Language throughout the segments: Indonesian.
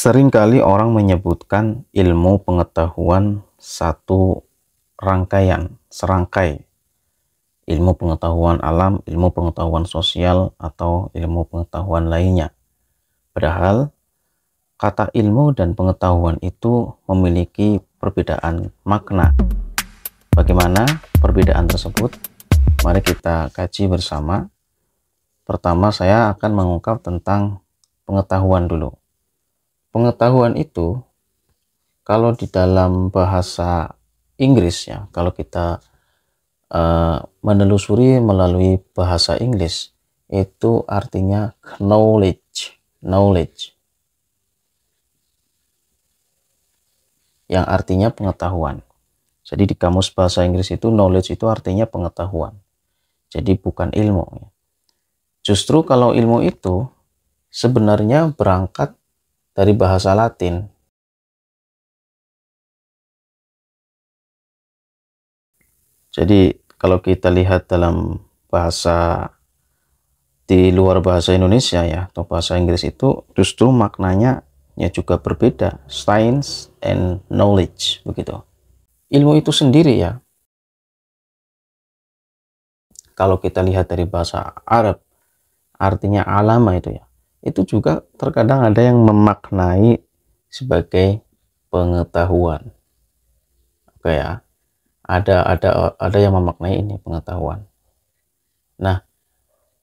Seringkali orang menyebutkan ilmu pengetahuan satu rangkaian, serangkai. Ilmu pengetahuan alam, ilmu pengetahuan sosial, atau ilmu pengetahuan lainnya. Padahal, kata ilmu dan pengetahuan itu memiliki perbedaan makna. Bagaimana perbedaan tersebut? Mari kita kaji bersama. Pertama, saya akan mengungkap tentang pengetahuan dulu. Pengetahuan itu, kalau di dalam bahasa Inggris ya, kalau kita menelusuri melalui bahasa Inggris, itu artinya knowledge, yang artinya pengetahuan. Jadi di kamus bahasa Inggris itu knowledge itu artinya pengetahuan. Jadi bukan ilmu. Justru kalau ilmu itu sebenarnya berangkat dari bahasa Latin. Jadi kalau kita lihat dalam bahasa di luar bahasa Indonesia ya, atau bahasa Inggris, itu justru maknanya ya juga berbeda. Science and knowledge, begitu. Ilmu itu sendiri ya, kalau kita lihat dari bahasa Arab, artinya alama itu ya, itu juga terkadang ada yang memaknai sebagai pengetahuan. Oke ya, ada yang memaknai ini pengetahuan. Nah,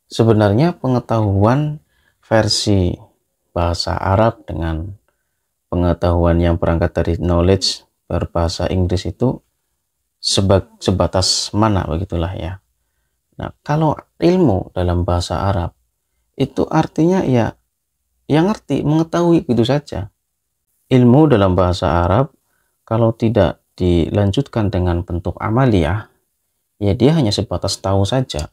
sebenarnya pengetahuan versi bahasa Arab dengan pengetahuan yang berangkat dari knowledge berbahasa Inggris itu sebatas mana, begitulah ya. Nah, kalau ilmu dalam bahasa Arab itu artinya ya yang ngerti, mengetahui, gitu saja. Ilmu dalam bahasa Arab kalau tidak dilanjutkan dengan bentuk amaliyah, ya dia hanya sebatas tahu saja,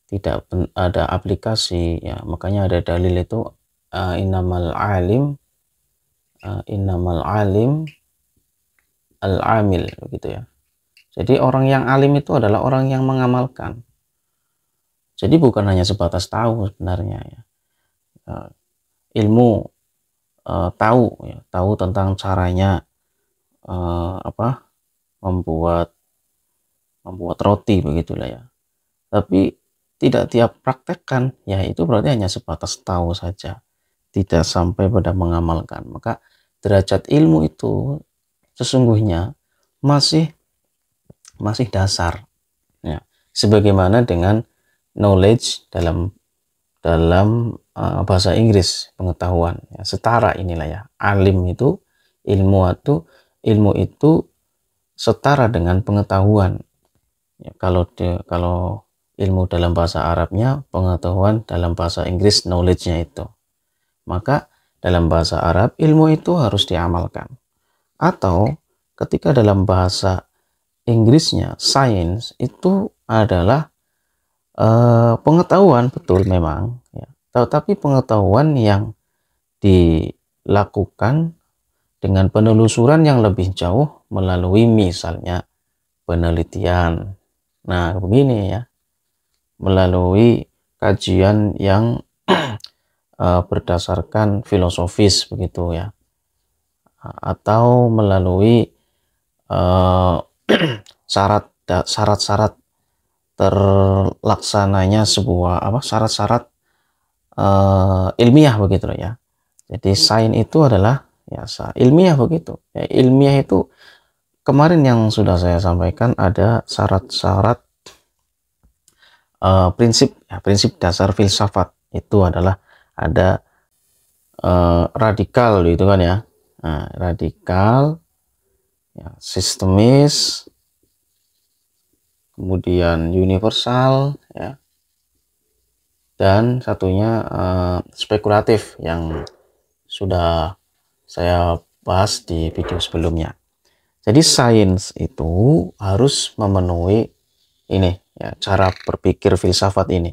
tidak ada aplikasi ya. Makanya ada dalil itu innamal alim al-amil, begitu ya. Jadi orang yang alim itu adalah orang yang mengamalkan. Jadi bukan hanya sebatas tahu sebenarnya ya. Ilmu tahu ya, tahu tentang caranya membuat roti, begitulah ya. Tapi tidak tiap praktekkan, ya itu berarti hanya sebatas tahu saja, tidak sampai pada mengamalkan. Maka derajat ilmu itu sesungguhnya masih dasar ya, sebagaimana dengan knowledge dalam bahasa Inggris, pengetahuan ya, setara inilah ya. Alim itu ilmu itu setara dengan pengetahuan ya. Kalau ilmu dalam bahasa Arabnya pengetahuan, dalam bahasa Inggris knowledge-nya itu. Maka dalam bahasa Arab ilmu itu harus diamalkan. Atau ketika dalam bahasa Inggrisnya science itu adalah pengetahuan, betul memang ya, tetapi pengetahuan yang dilakukan dengan penelusuran yang lebih jauh melalui misalnya penelitian. Nah, begini ya, melalui kajian yang berdasarkan filosofis, begitu ya, atau melalui syarat-syarat terlaksananya sebuah syarat-syarat ilmiah, begitu ya. Jadi sains itu adalah ya ilmiah, begitu ya. Ilmiah itu kemarin yang sudah saya sampaikan, ada syarat-syarat prinsip dasar filsafat itu adalah ada radikal, gitu kan ya. Nah, radikal ya, sistemis, kemudian universal ya, dan satunya spekulatif yang sudah saya bahas di video sebelumnya. Jadi sains itu harus memenuhi ini ya, cara berpikir filsafat ini.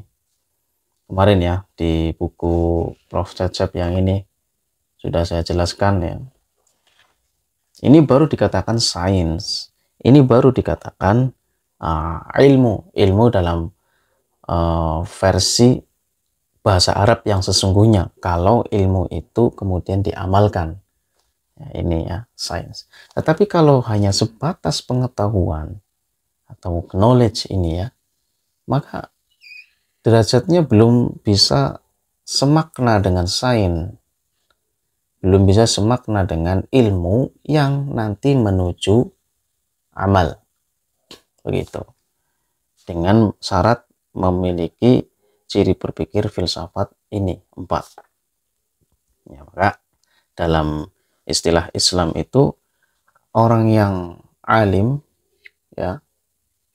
Kemarin ya di buku Prof. Cecep yang ini sudah saya jelaskan ya. Ini baru dikatakan sains, ini baru dikatakan ilmu dalam versi bahasa Arab yang sesungguhnya, kalau ilmu itu kemudian diamalkan. Ya, ini ya sains. Tetapi kalau hanya sebatas pengetahuan atau knowledge ini ya, maka derajatnya belum bisa semakna dengan sains, belum bisa semakna dengan ilmu yang nanti menuju amal, begitu. Dengan syarat memiliki ciri berpikir filsafat ini 4. Ya, maka dalam istilah Islam itu orang yang alim ya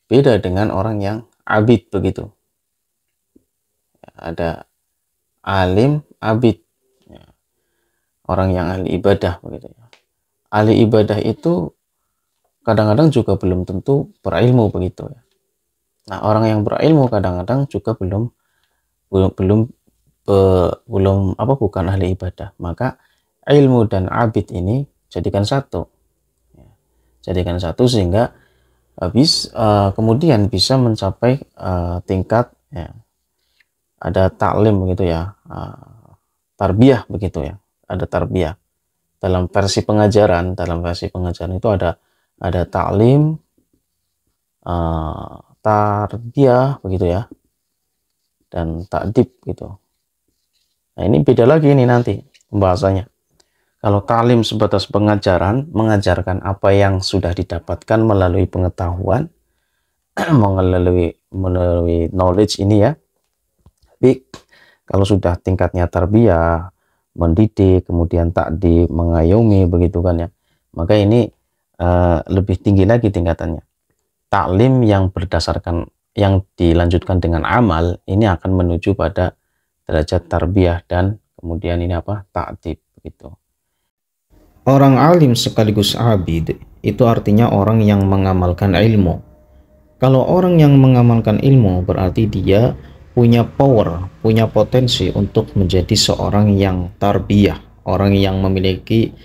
beda dengan orang yang abid, begitu. Ya, ada alim, abid. Ya, orang yang ahli ibadah, begitu ya. Ahli ibadah itu kadang-kadang juga belum tentu berilmu, begitu ya. Nah, orang yang berilmu kadang-kadang juga belum bukan ahli ibadah. Maka ilmu dan abid ini jadikan satu. Jadikan satu sehingga kemudian bisa mencapai tingkat ya, ada taklim begitu ya, tarbiyah begitu ya, ada tarbiyah dalam versi pengajaran itu ada taklim, tarbiyah begitu ya, dan takdib gitu. Nah, ini beda lagi ini nanti pembahasannya. Kalau taklim sebatas pengajaran, mengajarkan apa yang sudah didapatkan melalui pengetahuan, melalui knowledge ini ya. Tapi kalau sudah tingkatnya tarbiyah, mendidik, kemudian takdib, mengayomi begitu kan ya, maka ini lebih tinggi lagi tingkatannya. Taklim yang berdasarkan, yang dilanjutkan dengan amal, ini akan menuju pada derajat tarbiyah dan kemudian ini apa, takdib begitu. Orang alim sekaligus abid itu artinya orang yang mengamalkan ilmu. Kalau orang yang mengamalkan ilmu berarti dia punya power, punya potensi untuk menjadi seorang yang tarbiyah, orang yang memiliki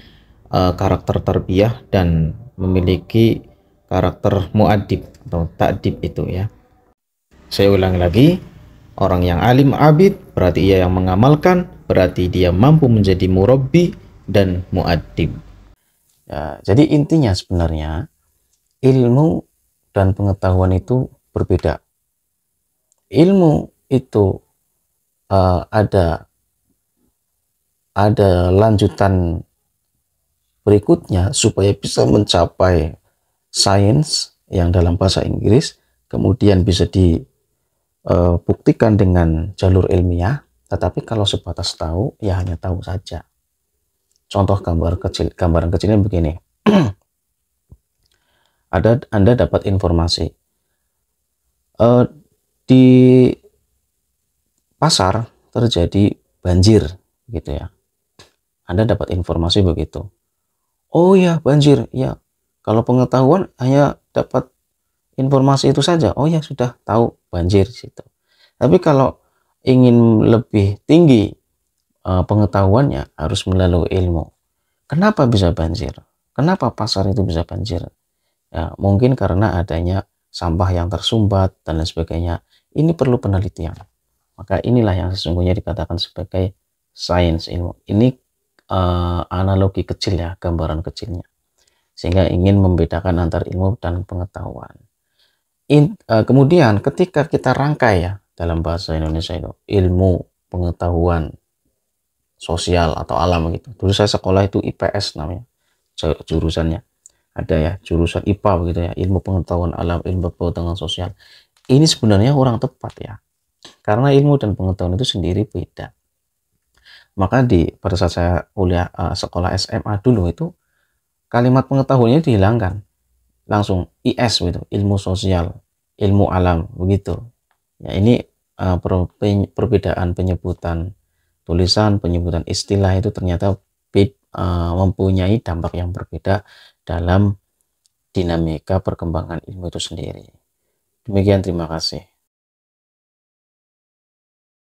karakter tarbiyah dan memiliki karakter muadib atau takdib itu ya. Saya ulang lagi, orang yang alim abid berarti ia yang mengamalkan, berarti dia mampu menjadi murabbi dan muadib. Ya, jadi intinya sebenarnya ilmu dan pengetahuan itu berbeda. Ilmu itu ada lanjutan berikutnya supaya bisa mencapai sains yang dalam bahasa Inggris, kemudian bisa dibuktikan dengan jalur ilmiah. Tetapi kalau sebatas tahu, ya hanya tahu saja. Contoh gambaran kecilnya begini. Anda dapat informasi di pasar terjadi banjir gitu ya. Anda dapat informasi begitu. Oh ya, banjir. Ya, kalau pengetahuan hanya dapat informasi itu saja. Oh ya, sudah tahu banjir situ. Tapi kalau ingin lebih tinggi pengetahuannya, harus melalui ilmu. Kenapa bisa banjir? Kenapa pasar itu bisa banjir? Ya, mungkin karena adanya sampah yang tersumbat dan lain sebagainya. Ini perlu penelitian. Maka inilah yang sesungguhnya dikatakan sebagai sains ilmu. Ini analogi kecil ya, gambaran kecilnya. Sehingga ingin membedakan antar ilmu dan pengetahuan. Kemudian ketika kita rangkai ya, dalam bahasa Indonesia itu ilmu, pengetahuan, sosial atau alam gitu. Dulu saya sekolah itu IPS namanya jurusannya. Ada ya jurusan IPA begitu ya, ilmu pengetahuan alam, ilmu pengetahuan sosial. Ini sebenarnya kurang tepat ya, karena ilmu dan pengetahuan itu sendiri beda. Maka pada saat saya kuliah sekolah SMA dulu itu kalimat pengetahuannya dihilangkan, langsung IS gitu, ilmu sosial, ilmu alam begitu. Ya, ini perbedaan penyebutan tulisan, penyebutan istilah itu ternyata mempunyai dampak yang berbeda dalam dinamika perkembangan ilmu itu sendiri. Demikian, terima kasih.